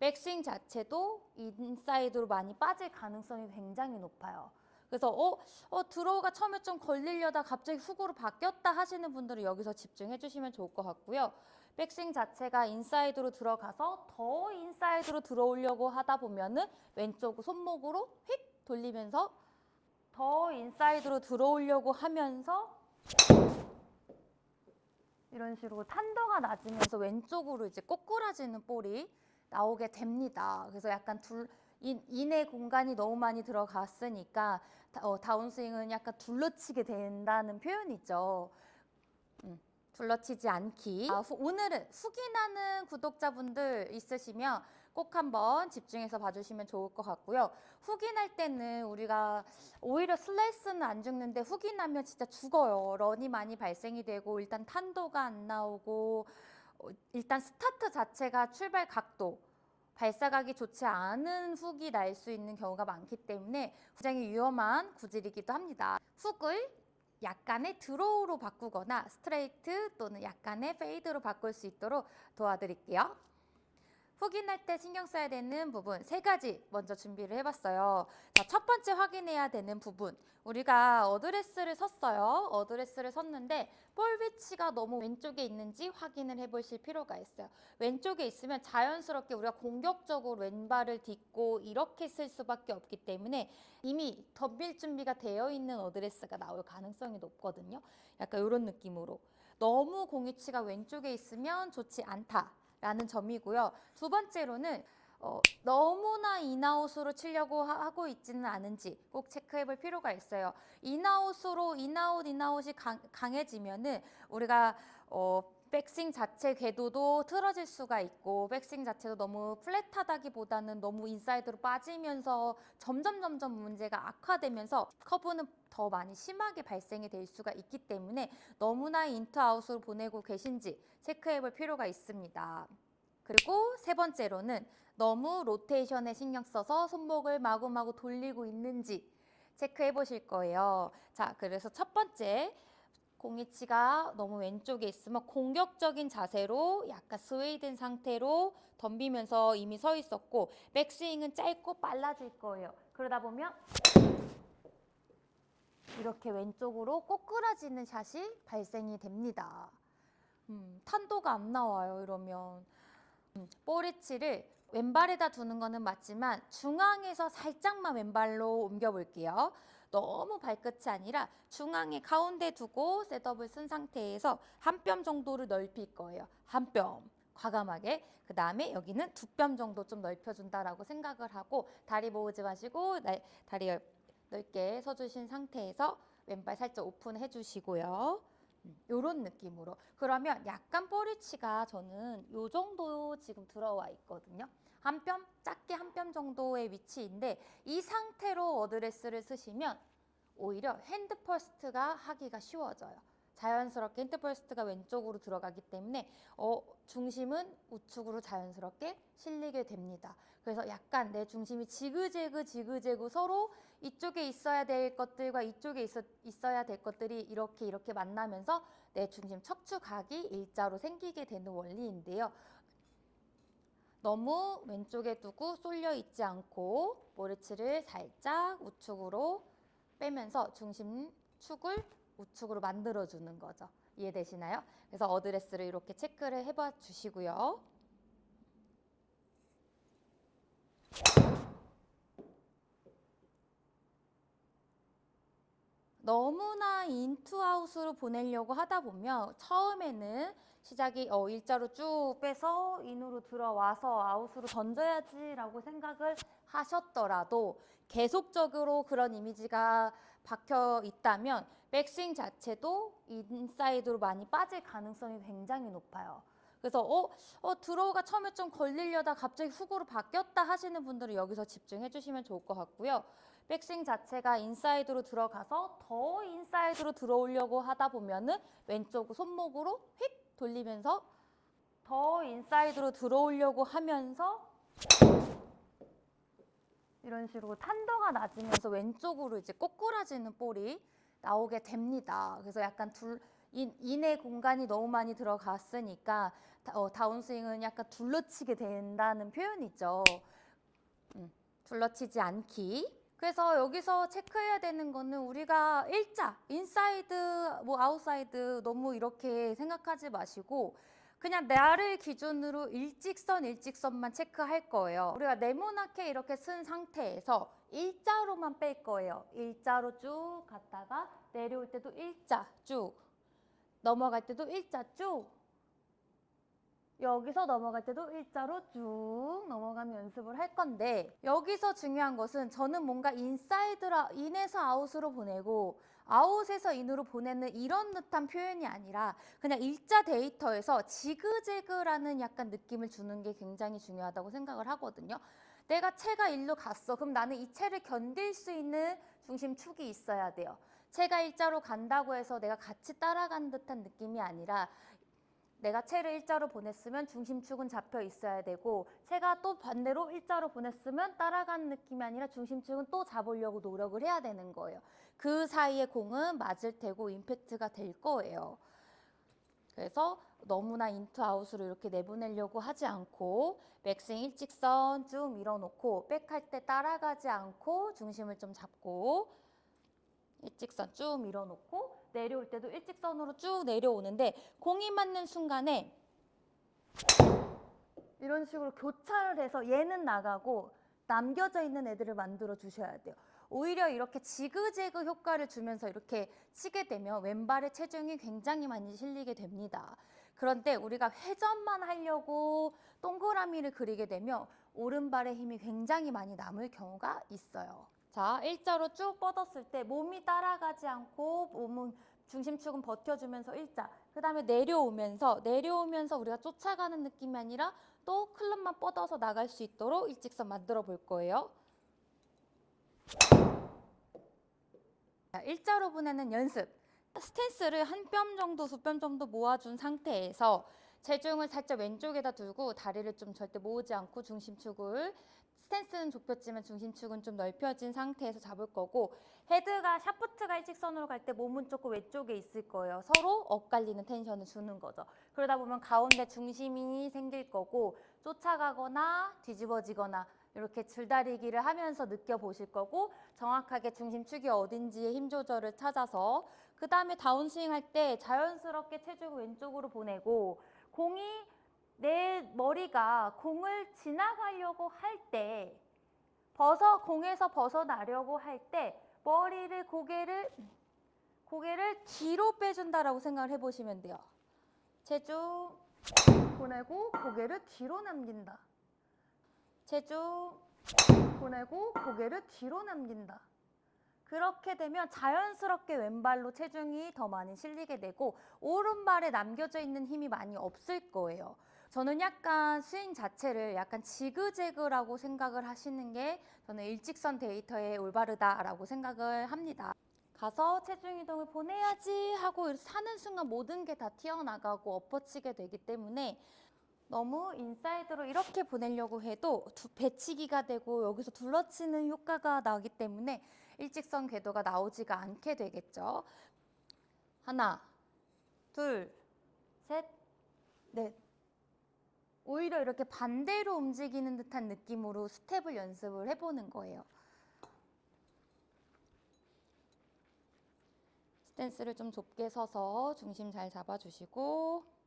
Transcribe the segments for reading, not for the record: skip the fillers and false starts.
백스윙 자체도 인사이드로 많이 빠질 가능성이 굉장히 높아요. 그래서 드로우가 처음에 좀 걸리려다 갑자기 훅으로 바뀌었다 하시는 분들은 여기서 집중해 주시면 좋을 것 같고요. 백스윙 자체가 인사이드로 들어가서 더 인사이드로 들어오려고 하다 보면은 왼쪽 손목으로 휙 돌리면서 더 인사이드로 들어오려고 하면서 이런 식으로 탄도가 낮으면서 왼쪽으로 이제 꼬꾸라지는 볼이 나오게 됩니다. 그래서 약간 인의 공간이 너무 많이 들어갔으니까 다운스윙은 약간 둘러치게 된다는 표현이죠. 둘러치지 않기. 오늘은 훅이 나는 구독자분들 있으시면 꼭 한번 집중해서 봐주시면 좋을 것 같고요. 훅이 날 때는 우리가 오히려 슬라이스는 안 죽는데 훅이 나면 진짜 죽어요. 런이 많이 발생이 되고 일단 탄도가 안 나오고 일단 스타트 자체가 출발 각도 발사각이 좋지 않은 훅이 날 수 있는 경우가 많기 때문에 굉장히 위험한 구질이기도 합니다. 훅을 약간의 드로우로 바꾸거나 스트레이트 또는 약간의 페이드로 바꿀 수 있도록 도와드릴게요. 훅이 날 때 신경 써야 되는 부분 3가지 먼저 준비를 해봤어요. 자, 첫 번째 확인해야 되는 부분, 우리가 어드레스를 섰어요. 어드레스를 섰는데 볼 위치가 너무 왼쪽에 있는지 확인을 해보실 필요가 있어요. 왼쪽에 있으면 자연스럽게 우리가 공격적으로 왼발을 딛고 이렇게 쓸 수밖에 없기 때문에 이미 덤빌 준비가 되어 있는 어드레스가 나올 가능성이 높거든요. 약간 이런 느낌으로 너무 공위치가 왼쪽에 있으면 좋지 않다 라는 점이고요. 두 번째로는 너무나 인아웃으로 치려고 하고 있지는 않은지 꼭 체크해 볼 필요가 있어요. 인아웃으로 인아웃이 강해지면은 우리가 백스윙 자체 궤도도 틀어질 수가 있고 백스윙 자체도 너무 플랫하다기보다는 너무 인사이드로 빠지면서 점점 문제가 악화되면서 커브는 더 많이 심하게 발생이 될 수가 있기 때문에 너무나 인투아웃으로 보내고 계신지 체크해 볼 필요가 있습니다. 그리고 세 번째로는 너무 로테이션에 신경 써서 손목을 마구마구 돌리고 있는지 체크해 보실 거예요. 자, 그래서 첫 번째, 공이치가 너무 왼쪽에 있으면 공격적인 자세로 약간 스웨이된 상태로 덤비면서 이미 서 있었고 백스윙은 짧고 빨라질 거예요. 그러다 보면 이렇게 왼쪽으로 꼬꾸라지는 샷이 발생이 됩니다. 탄도가 안 나와요, 이러면. 볼위치를 왼발에다 두는 거는 맞지만 중앙에서 살짝만 왼발로 옮겨 볼게요. 너무 발끝이 아니라 중앙에 가운데 두고 셋업을 쓴 상태에서 한 뼘 정도를 넓힐 거예요. 한 뼘. 과감하게. 그 다음에 여기는 2뼘 정도 좀 넓혀준다라고 생각을 하고 다리 모으지 마시고 다리 넓게 서주신 상태에서 왼발 살짝 오픈해 주시고요. 요런 느낌으로. 그러면 약간 볼위치가 저는 요 정도 지금 들어와 있거든요. 한 뼘, 작게 한 뼘 정도의 위치인데 이 상태로 어드레스를 쓰시면 오히려 핸드 퍼스트가 하기가 쉬워져요. 자연스럽게 핸드 퍼스트가 왼쪽으로 들어가기 때문에 중심은 우측으로 자연스럽게 실리게 됩니다. 그래서 약간 내 중심이 지그재그 서로 이쪽에 있어야 될 것들과 이쪽에 있어야 될 것들이 이렇게 만나면서 내 중심 척추각이 일자로 생기게 되는 원리인데요. 너무 왼쪽에 두고 쏠려 있지 않고 머리치를 살짝 우측으로 빼면서 중심축을 우측으로 만들어주는 거죠. 이해되시나요? 그래서 어드레스를 이렇게 체크를 해봐 주시고요. 너무나 인투아웃으로 보내려고 하다 보면 처음에는 시작이 일자로 쭉 빼서 인으로 들어와서 아웃으로 던져야지라고 생각을 하셨더라도 계속적으로 그런 이미지가 박혀 있다면 백스윙 자체도 인사이드로 많이 빠질 가능성이 굉장히 높아요. 그래서 드로우가 처음에 좀 걸리려다 갑자기 훅으로 바뀌었다 하시는 분들은 여기서 집중해 주시면 좋을 것 같고요. 백스윙 자체가 인사이드로 들어가서 더 인사이드로 들어오려고 하다 보면은 왼쪽 손목으로 휙 돌리면서 더 인사이드로 들어오려고 하면서 이런 식으로 탄도가 낮으면서 왼쪽으로 이제 꼬꾸라지는 볼이 나오게 됩니다. 그래서 약간 인의 공간이 너무 많이 들어갔으니까 다운스윙은 약간 둘러치게 된다는 표현이죠. 둘러치지 않기. 그래서 여기서 체크해야 되는 거는 우리가 일자, 인사이드, 뭐 아웃사이드 너무 이렇게 생각하지 마시고 그냥 나를 기준으로 일직선만 체크할 거예요. 우리가 네모나게 이렇게 쓴 상태에서 일자로만 뺄 거예요. 일자로 쭉 갔다가 내려올 때도 일자 쭉, 넘어갈 때도 일자 쭉, 여기서 넘어갈 때도 일자로 쭉 넘어가는 연습을 할 건데, 여기서 중요한 것은 저는 뭔가 인에서 아웃으로 보내고 아웃에서 인으로 보내는 이런 듯한 표현이 아니라 그냥 일자 데이터에서 지그재그라는 약간 느낌을 주는 게 굉장히 중요하다고 생각을 하거든요. 내가 채가 일로 갔어. 그럼 나는 이 채를 견딜 수 있는 중심축이 있어야 돼요. 채가 일자로 간다고 해서 내가 같이 따라간 듯한 느낌이 아니라 내가 채를 일자로 보냈으면 중심축은 잡혀 있어야 되고, 채가 또 반대로 일자로 보냈으면 따라가는 느낌이 아니라 중심축은 또 잡으려고 노력을 해야 되는 거예요. 그 사이에 공은 맞을 테고 임팩트가 될 거예요. 그래서 너무나 인투 아웃으로 이렇게 내보내려고 하지 않고 백스윙 일직선 쭉 밀어놓고 백할 때 따라가지 않고 중심을 좀 잡고 일직선 쭉 밀어놓고 내려올 때도 일직선으로 쭉 내려오는데, 공이 맞는 순간에 이런 식으로 교차를 해서 얘는 나가고 남겨져 있는 애들을 만들어 주셔야 돼요. 오히려 이렇게 지그재그 효과를 주면서 이렇게 치게 되면 왼발의 체중이 굉장히 많이 실리게 됩니다. 그런데 우리가 회전만 하려고 동그라미를 그리게 되면 오른발의 힘이 굉장히 많이 남을 경우가 있어요. 자, 일자로 쭉 뻗었을 때 몸이 따라가지 않고 몸은 중심축은 버텨주면서 일자. 그 다음에 내려오면서 우리가 쫓아가는 느낌이 아니라 또 클럽만 뻗어서 나갈 수 있도록 일직선 만들어 볼 거예요. 자, 일자로 보내는 연습. 스탠스를 한 뼘 정도, 두 뼘 정도 모아준 상태에서 체중을 살짝 왼쪽에다 두고 다리를 좀 절대 모으지 않고 중심축을, 스탠스는 좁혔지만 중심축은 좀 넓혀진 상태에서 잡을 거고, 헤드가 샤프트가 일직선으로 갈 때 몸은 조금 왼쪽에 있을 거예요. 서로 엇갈리는 텐션을 주는 거죠. 그러다 보면 가운데 중심이 생길 거고 쫓아가거나 뒤집어지거나 이렇게 줄다리기를 하면서 느껴보실 거고, 정확하게 중심축이 어딘지의 힘 조절을 찾아서 그 다음에 다운스윙 할 때 자연스럽게 체중을 왼쪽으로 보내고, 공이 내 머리가 공을 지나가려고 할 때, 공에서 벗어나려고 할 때 머리를 고개를 뒤로 빼준다라고 생각을 해보시면 돼요. 체중 보내고 고개를 뒤로 남긴다. 체중 보내고 고개를 뒤로 남긴다. 그렇게 되면 자연스럽게 왼발로 체중이 더 많이 실리게 되고 오른발에 남겨져 있는 힘이 많이 없을 거예요. 저는 약간 스윙 자체를 약간 지그재그라고 생각을 하시는 게 저는 일직선 데이터에 올바르다라고 생각을 합니다. 가서 체중 이동을 보내야지 하고 사는 순간 모든 게 다 튀어나가고 엎어치게 되기 때문에 너무 인사이드로 이렇게 보내려고 해도 배치기가 되고 여기서 둘러치는 효과가 나기 때문에 일직선 궤도가 나오지가 않게 되겠죠. 하나, 둘, 셋, 넷. 오히려 이렇게 반대로 움직이는 듯한 느낌으로 스텝을 연습을 해보는 거예요. 스탠스를 좀 좁게 서서 중심 잘 잡아주시고,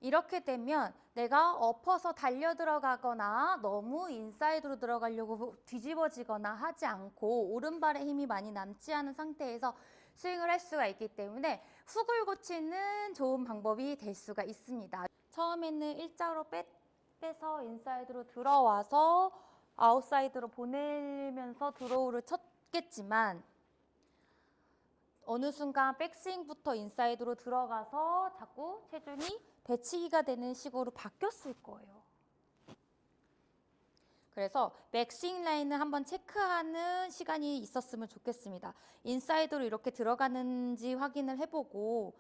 이렇게 되면 내가 엎어서 달려 들어가거나 너무 인사이드로 들어가려고 뒤집어지거나 하지 않고 오른발에 힘이 많이 남지 않은 상태에서 스윙을 할 수가 있기 때문에 훅을 고치는 좋은 방법이 될 수가 있습니다. 처음에는 일자로 빼서 인사이드로 들어와서 아웃사이드로 보내면서 드로우를 쳤겠지만 어느 순간 백스윙부터 인사이드로 들어가서 자꾸 체중이 배치기가 되는 식으로 바뀌었을 거예요. 그래서 백스윙 라인을 한번 체크하는 시간이 있었으면 좋겠습니다. 인사이드로 이렇게 들어가는지 확인을 해보고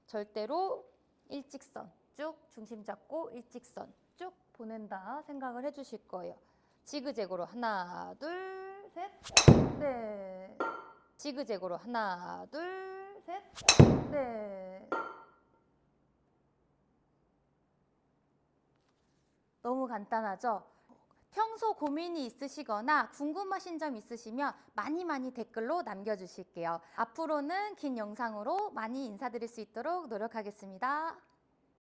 절대로 일직선 쭉 중심 잡고 일직선 쭉 보낸다 생각을 해주실 거예요. 지그재그로 하나, 둘, 셋, 네. 지그재그로 하나, 둘, 셋, 네. 너무 간단하죠? 평소 고민이 있으시거나 궁금하신 점 있으시면 많이 댓글로 남겨주실게요. 앞으로는 긴 영상으로 많이 인사드릴 수 있도록 노력하겠습니다.